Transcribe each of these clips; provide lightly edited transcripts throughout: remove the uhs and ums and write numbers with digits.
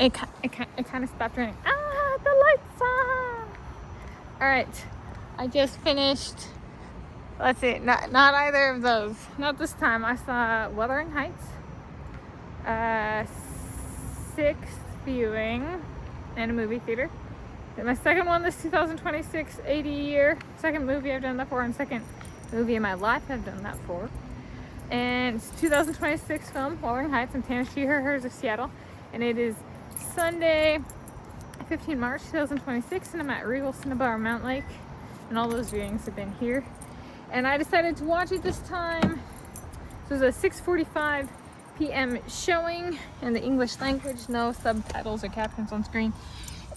It kind of stopped raining. Ah, the lights on. All right, I just finished. Let's see, not either of those. Not this time. I saw Wuthering Heights, sixth viewing in a movie theater. My second one this 2026 80 year. Second movie I've done that for, and second movie in my life I've done that for. And it's 2026 film, Wuthering Heights. I'm Tanis, she, her, hers of Seattle. And it is Sunday, 15 March 2026, and I'm at Regal Cinebarre Mountlake. And all those viewings have been here. And I decided to watch it this time. So it was a 6:45 p.m. showing in the English language, no subtitles or captions on screen.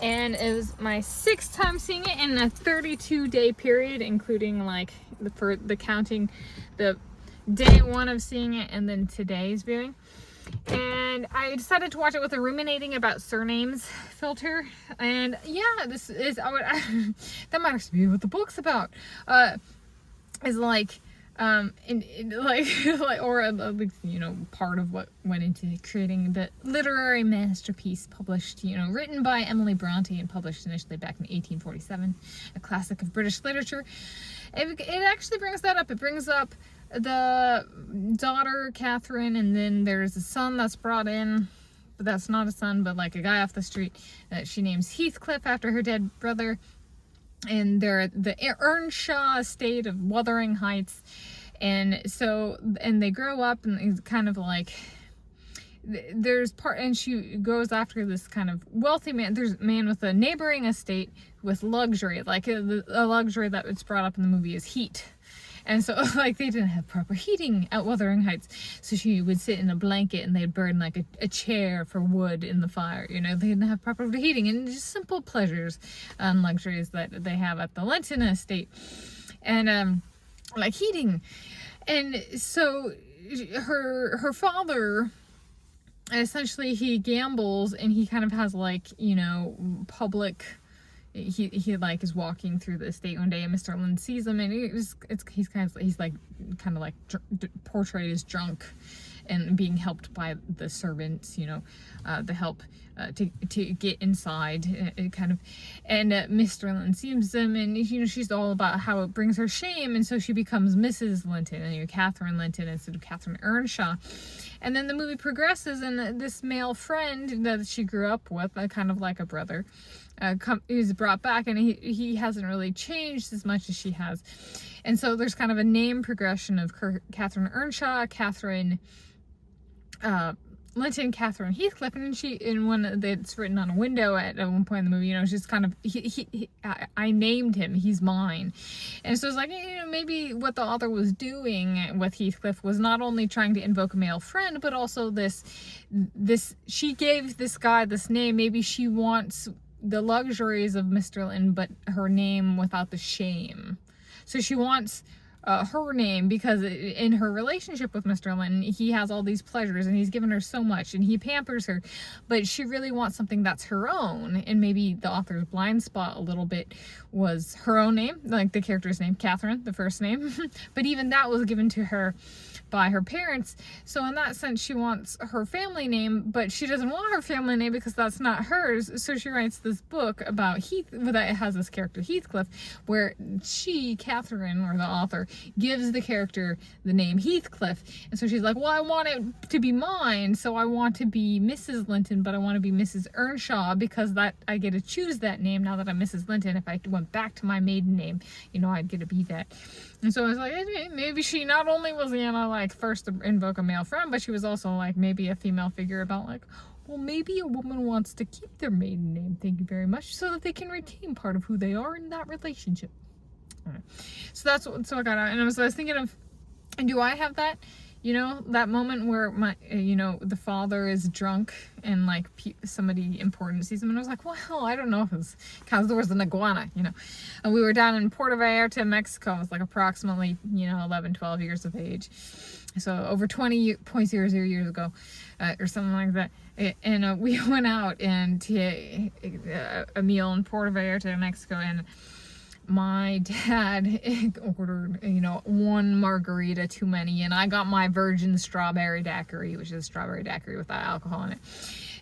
And it was my 6th time seeing it in a 32-day period, including like the counting the day 1 of seeing it and then today's viewing. And I decided to watch it with a ruminating about surnames filter. And yeah, this is that might actually be what the book's about. Is like or at least, part of what went into creating the literary masterpiece published, written by Emily Bronte and published initially back in 1847, a classic of British literature. It actually brings that up. It brings up the daughter, Catherine, and then there's a son that's brought in, but that's not a son, but like a guy off the street that she names Heathcliff after her dead brother. And they're at the Earnshaw estate of Wuthering Heights. And they grow up, and it's kind of like, and she goes after this kind of wealthy man. There's a man with a neighboring estate with luxury, like a luxury that was brought up in the movie is heat. And so, like, they didn't have proper heating at Wuthering Heights. So she would sit in a blanket and they'd burn, like, a chair for wood in the fire. They didn't have proper heating. And just simple pleasures and luxuries that they have at the Linton estate. And, like, heating. And so her father, essentially, he gambles and he kind of has, like, public... He like is walking through the estate one day, and Mr. Lynn sees him, and he's kind of like portrayed as drunk and being helped by the servants, the help to get inside, and Mr. Lynn sees him, and she's all about how it brings her shame, and so she becomes Mrs. Linton, and Catherine Linton instead of Catherine Earnshaw. And then the movie progresses, and this male friend that she grew up with, kind of like a brother, is brought back, and he hasn't really changed as much as she has. And so there's kind of a name progression of Catherine Earnshaw, Catherine Linton, Catherine Heathcliff, and in one that's written on a window at one point in the movie, she's kind of, I named him, he's mine. And so it's like, maybe what the author was doing with Heathcliff was not only trying to invoke a male friend, but also she gave this guy this name. Maybe she wants the luxuries of Mr. Lynn, but her name without the shame. So she wants her name because in her relationship with Mr. Lynn, he has all these pleasures and he's given her so much and he pampers her, but she really wants something that's her own. And maybe the author's blind spot a little bit was her own name, like the character's name, Catherine, the first name, but even that was given to her by her parents. So in that sense, she wants her family name, but she doesn't want her family name because that's not hers. So she writes this book about that has this character Heathcliff, where Catherine, or the author, gives the character the name Heathcliff. And so she's like, well, I want it to be mine, so I want to be Mrs. Linton, but I want to be Mrs. Earnshaw because that I get to choose that name now that I'm Mrs. Linton. If I went back to my maiden name, I'd get to be that. And so I was like, maybe she not only was first to invoke a male friend, but she was also like maybe a female figure about like, well, maybe a woman wants to keep their maiden name, thank you very much, so that they can retain part of who they are in that relationship. So I got out, and I was thinking of, do I have that? That moment where the father is drunk and like somebody important sees him, and I was like, well, I don't know if it's because there was an iguana, and we were down in Puerto Vallarta, Mexico. I was like approximately, 11, 12 years of age. So over 20.00 years ago, or something like that. And we went out and to a meal in Puerto Vallarta, Mexico, and my dad ordered, you know, one margarita too many, and I got my virgin strawberry daiquiri, which is strawberry daiquiri without alcohol in it.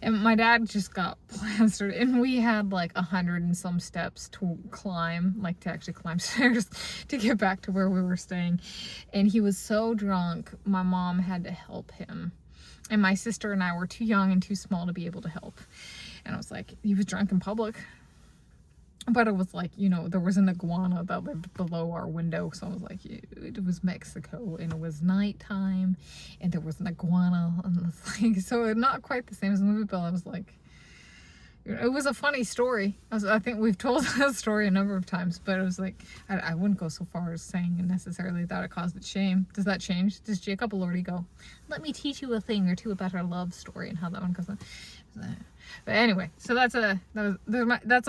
And my dad just got plastered, and we had like 100 and some steps to climb, like to actually climb stairs to get back to where we were staying. And he was so drunk, my mom had to help him. And my sister and I were too young and too small to be able to help. And I was like, he was drunk in public. But it was like, you know, there was an iguana that lived below our window. So I was like, it was Mexico and it was nighttime and there was an iguana. And it's like, so not quite the same as the movie, but I was like, it was a funny story. I think we've told that story a number of times, but it was like, I wouldn't go so far as saying necessarily that it caused it shame. Does that change? Does Jacob Elordi go, let me teach you a thing or two about our love story and how that one goes on? But anyway, so that's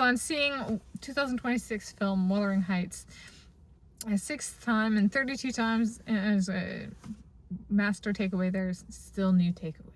on seeing 2026 film Wuthering Heights a 6th time and 32 times as a master takeaway. There's still new takeaways.